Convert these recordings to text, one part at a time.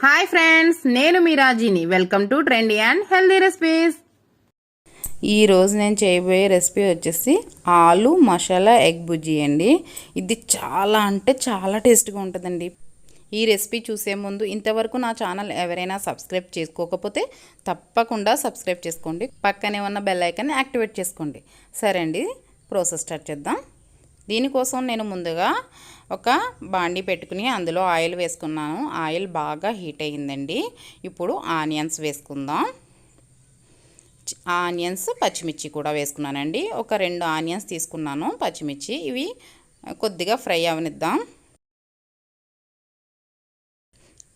Hi friends, నేను మీ రాజీని. Welcome to trendy and healthy recipes. ఈరోజు నేను చేయబోయే రెసిపీ వచ్చేసి ఆలు మసాలా ఎగ్ బుజ్జీ అండి. ఇది చాలా అంటే చాలా టేస్ట్గా ఉంటుందండి. ఈ రెసిపీ చూసే ముందు ఇంతవరకు నా ఛానల్ ఎవరైనా సబ్స్క్రైబ్ చేసుకోకపోతే తప్పకుండా సబ్స్క్రైబ్ చేసుకోండి. పక్కనే ఉన్న బెల్ ఐకాన్ యాక్టివేట్ చేసుకోండి. సరే అండి, ప్రాసెస్ స్టార్ట్ చేద్దాం. దీనికోసం నేను ముందుగా ఒక బాండీ పెట్టుకుని అందులో ఆయిల్ వేసుకున్నాను. ఆయిల్ బాగా హీట్ అయ్యిందండి. ఇప్పుడు ఆనియన్స్ వేసుకుందాం. ఆనియన్స్, పచ్చిమిర్చి కూడా వేసుకున్నానండి. ఒక 2 ఆనియన్స్ తీసుకున్నాను, పచ్చిమిర్చి. ఇవి కొద్దిగా ఫ్రై అవనిద్దాం.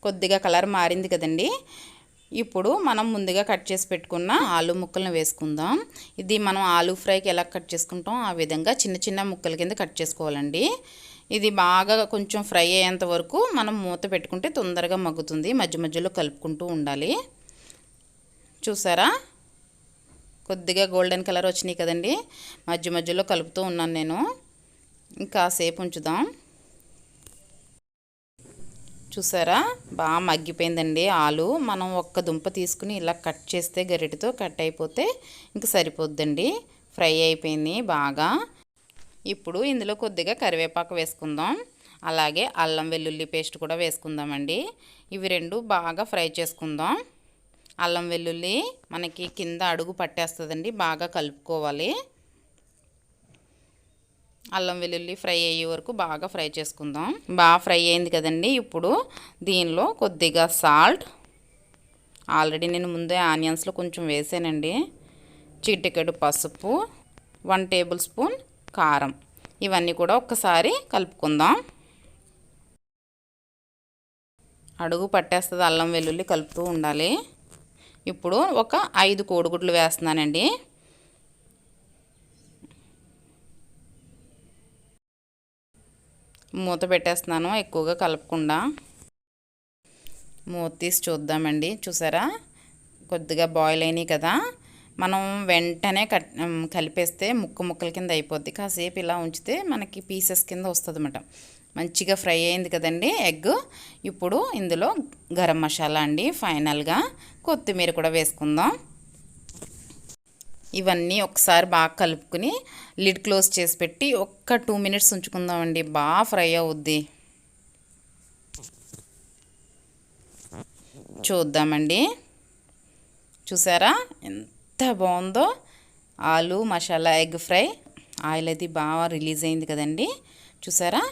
కొద్దిగా కలర్ మారింది కదండి. ఇప్పుడు మనం ముందుగా కట్ చేసి పెట్టుకున్న ఆలు ముక్కలను వేసుకుందాం. ఇది మనం ఆలు ఫ్రైకి ఎలా కట్ చేసుకుంటాం ఆ విధంగా చిన్న చిన్న ముక్కల కింద కట్ చేసుకోవాలండి. ఇది బాగా కొంచెం ఫ్రై అయ్యేంత వరకు మనం మూత పెట్టుకుంటే తొందరగా మగ్గుతుంది. మధ్య మధ్యలో కలుపుకుంటూ ఉండాలి. చూసారా, కొద్దిగా గోల్డెన్ కలర్ వచ్చినాయి కదండి. మధ్య మధ్యలో కలుపుతూ ఉన్నాను నేను. ఇంకాసేపు ఉంచుదాం. చూసారా, బాగా మగ్గిపోయిందండి ఆలు. మనం ఒక్క దుంప తీసుకుని ఇలా కట్ చేస్తే గరిటెతో కట్ అయిపోతే ఇంకా సరిపోద్దండి. ఫ్రై అయిపోయింది బాగా. ఇప్పుడు ఇందులో కొద్దిగా కరివేపాకు వేసుకుందాం. అలాగే అల్లం వెల్లుల్లి పేస్ట్ కూడా వేసుకుందామండి. ఇవి 2 బాగా ఫ్రై చేసుకుందాం. అల్లం వెల్లుల్లి మనకి కింద అడుగు పట్టేస్తుందండి, బాగా కలుపుకోవాలి. అల్లం వెల్లుల్లి ఫ్రై అయ్యే వరకు బాగా ఫ్రై చేసుకుందాం. బాగా ఫ్రై అయింది కదండి. ఇప్పుడు దీనిలో కొద్దిగా సాల్ట్, ఆల్రెడీ నేను ముందే ఆనియన్స్లో కొంచెం వేసానండి. చిటికెడు పసుపు, 1 టేబుల్ స్పూన్ కారం. ఇవన్నీ కూడా ఒక్కసారి కలుపుకుందాం. అడుగు పట్టేస్తుంది అల్లం వెల్లుల్లి, కలుపుతూ ఉండాలి. ఇప్పుడు ఒక 5 కోడిగుడ్లు వేస్తున్నానండి. మూత పెట్టేస్తున్నాను, ఎక్కువగా కలపకుండా. మూత తీసి చూద్దామండి. చూసారా, కొద్దిగా బాయిల్ అయినాయి కదా. మనం వెంటనే కలిపేస్తే ముక్కల కింద అయిపోద్ది. కాసేపు ఇలా ఉంచితే మనకి పీసెస్ కింద వస్తుంది అన్నమాట. మంచిగా ఫ్రై అయింది కదండి ఎగ్. ఇప్పుడు ఇందులో గరం మసాలా అండి. ఫైనల్గా కొత్తిమీర కూడా వేసుకుందాం. ఇవన్నీ ఒకసారి బాగా కలుపుకుని లిడ్ క్లోజ్ చేసి పెట్టి ఒక్క 2 మినిట్స్ ఉంచుకుందామండి. బాగా ఫ్రై అవుద్ది. చూద్దామండి. చూసారా ఎంత బాగుందో ఆలు మసాలా ఎగ్ ఫ్రై. ఆయిల్ అది బాగా రిలీజ్ అయింది కదండి. చూసారా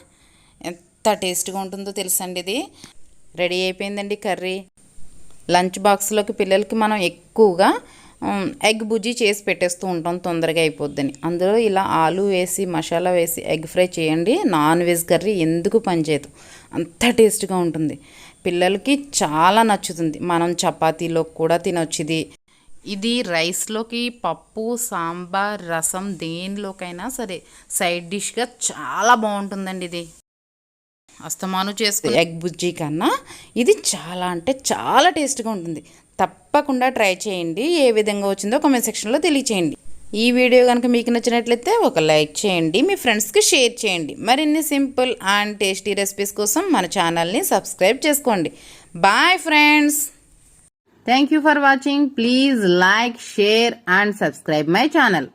ఎంత టేస్ట్గా ఉంటుందో తెలుసండి. ఇది రెడీ అయిపోయిందండి కర్రీ. లంచ్ బాక్స్లోకి పిల్లలకి మనం ఎక్కువగా ఎగ్ బుజ్జీ చేసి పెట్టేస్తూ ఉంటాం, తొందరగా అయిపోద్దని. అందులో ఇలా ఆలు వేసి మసాలా వేసి ఎగ్ ఫ్రై చేయండి. నాన్ వెజ్ కర్రీ ఎందుకు పనిచేయదు, అంత టేస్ట్గా ఉంటుంది. పిల్లలకి చాలా నచ్చుతుంది. మనం చపాతీలో కూడా తినొచ్చు. ఇది రైస్లోకి, పప్పు, సాంబార్, రసం దేనిలోకైనా సరే సైడ్ డిష్గా చాలా బాగుంటుందండి. ఇది అస్తమాను చేసుకో ఎగ్ బుజ్జీ కన్నా ఇది చాలా అంటే చాలా టేస్ట్గా ఉంటుంది. తప్పకుండా ట్రై చేయండి. ఏ విధంగా వచ్చిందో కామెంట్ సెక్షన్లో తెలియచేయండి. ఈ వీడియో కనుక మీకు నచ్చినట్లయితే ఒక లైక్ చేయండి, మీ ఫ్రెండ్స్కి షేర్ చేయండి. మరిన్ని సింపుల్ అండ్ టేస్టీ రెసిపీస్ కోసం మన ఛానల్ని సబ్స్క్రైబ్ చేసుకోండి. Bye friends. Thank you for watching. Please like, share and subscribe my channel.